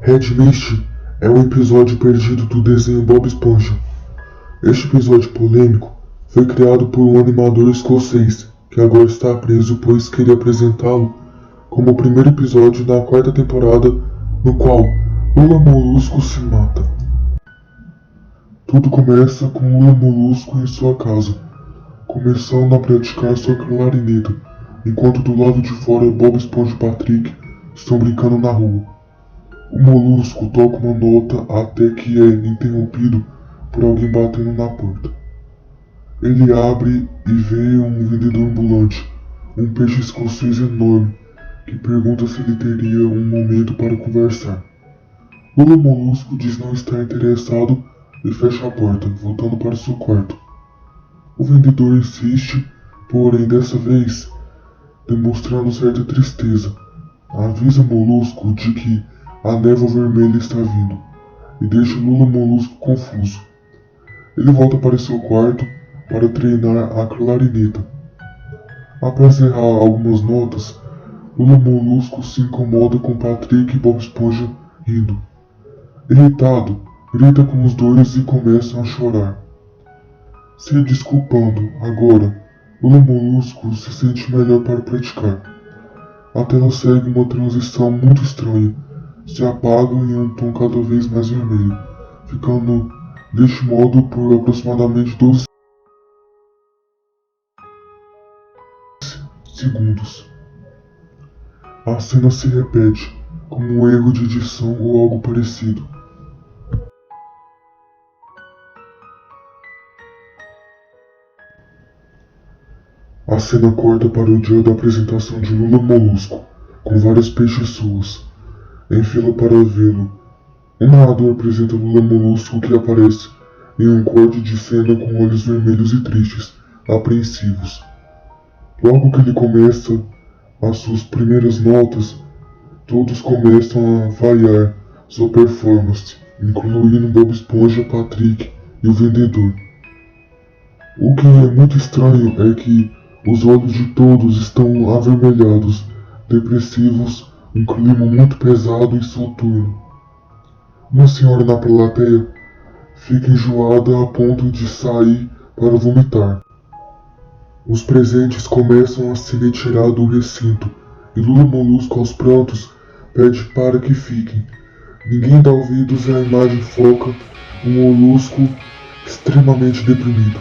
Red Mist é um episódio perdido do desenho Bob Esponja. Este episódio polêmico foi criado por um animador escocês que agora está preso pois queria apresentá-lo como o primeiro episódio da quarta temporada no qual Lula Molusco se mata. Tudo começa com Lula Molusco em sua casa, começando a praticar sua clarineta, enquanto do lado de fora Bob Esponja e Patrick estão brincando na rua. O Molusco toca uma nota até que é interrompido por alguém batendo na porta. Ele abre e vê um vendedor ambulante, um peixe escocês enorme, que pergunta se ele teria um momento para conversar. Lula Molusco diz não estar interessado e fecha a porta, voltando para seu quarto. O vendedor insiste, porém dessa vez, demonstrando certa tristeza, avisa Molusco de que a névoa vermelha está vindo, e deixa Lula Molusco confuso. Ele volta para seu quarto para treinar a clarineta. Após errar algumas notas, Lula Molusco se incomoda com Patrick e Bob Esponja rindo. Irritado, grita com os dois e começam a chorar. Se desculpando, agora, Lula Molusco se sente melhor para praticar. A tela segue uma transição muito estranha, se apaga em um tom cada vez mais vermelho, ficando deste modo por aproximadamente 12 segundos. A cena se repete, como um erro de edição ou algo parecido. A cena corta para o dia da apresentação de Lula Molusco, com várias pessoas em fila para vê-lo. Um narrador apresenta Lula Molusco que aparece em um corte de cena com olhos vermelhos e tristes, apreensivos. Logo que ele começa as suas primeiras notas, todos começam a vaiar sua performance, incluindo Bob Esponja, Patrick e o vendedor. O que é muito estranho é que os olhos de todos estão avermelhados, depressivos, um clima muito pesado e soturno. Uma senhora na plateia fica enjoada a ponto de sair para vomitar. Os presentes começam a se retirar do recinto e Lula Molusco aos prantos pede para que fiquem. Ninguém dá ouvidos e a imagem foca um Molusco extremamente deprimido.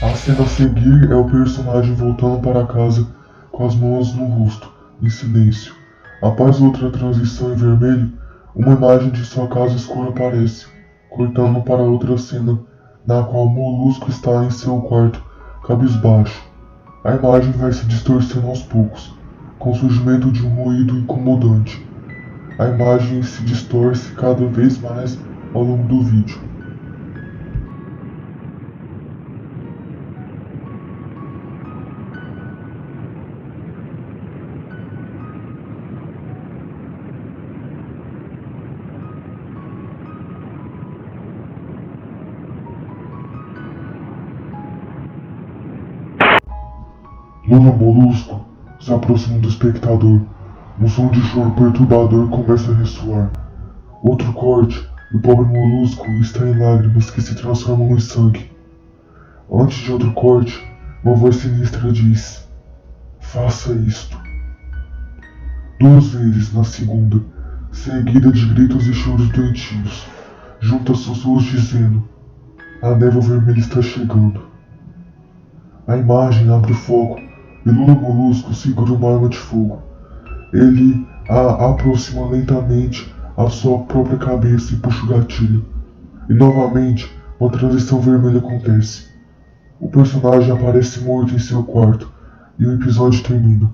A cena a seguir é o personagem voltando para casa com as mãos no rosto, em silêncio. Após outra transição em vermelho, uma imagem de sua casa escura aparece, cortando para outra cena, na qual Molusco está em seu quarto, cabisbaixo. A imagem vai se distorcendo aos poucos, com o surgimento de um ruído incomodante. A imagem se distorce cada vez mais ao longo do vídeo. Lula Molusco se aproxima do espectador. Um som de choro perturbador começa a ressoar. Outro corte, e o pobre Molusco está em lágrimas que se transformam em sangue. Antes de outro corte, uma voz sinistra diz: "Faça isto." 2 vezes na segunda, seguida de gritos e choros doentios, junto a sussurros dizendo: "A névoa vermelha está chegando." A imagem abre o foco e Lula Molusco segura uma arma de fogo. Ele a aproxima lentamente à sua própria cabeça e puxa o gatilho. E novamente, uma transição vermelha acontece. O personagem aparece morto em seu quarto e o episódio termina.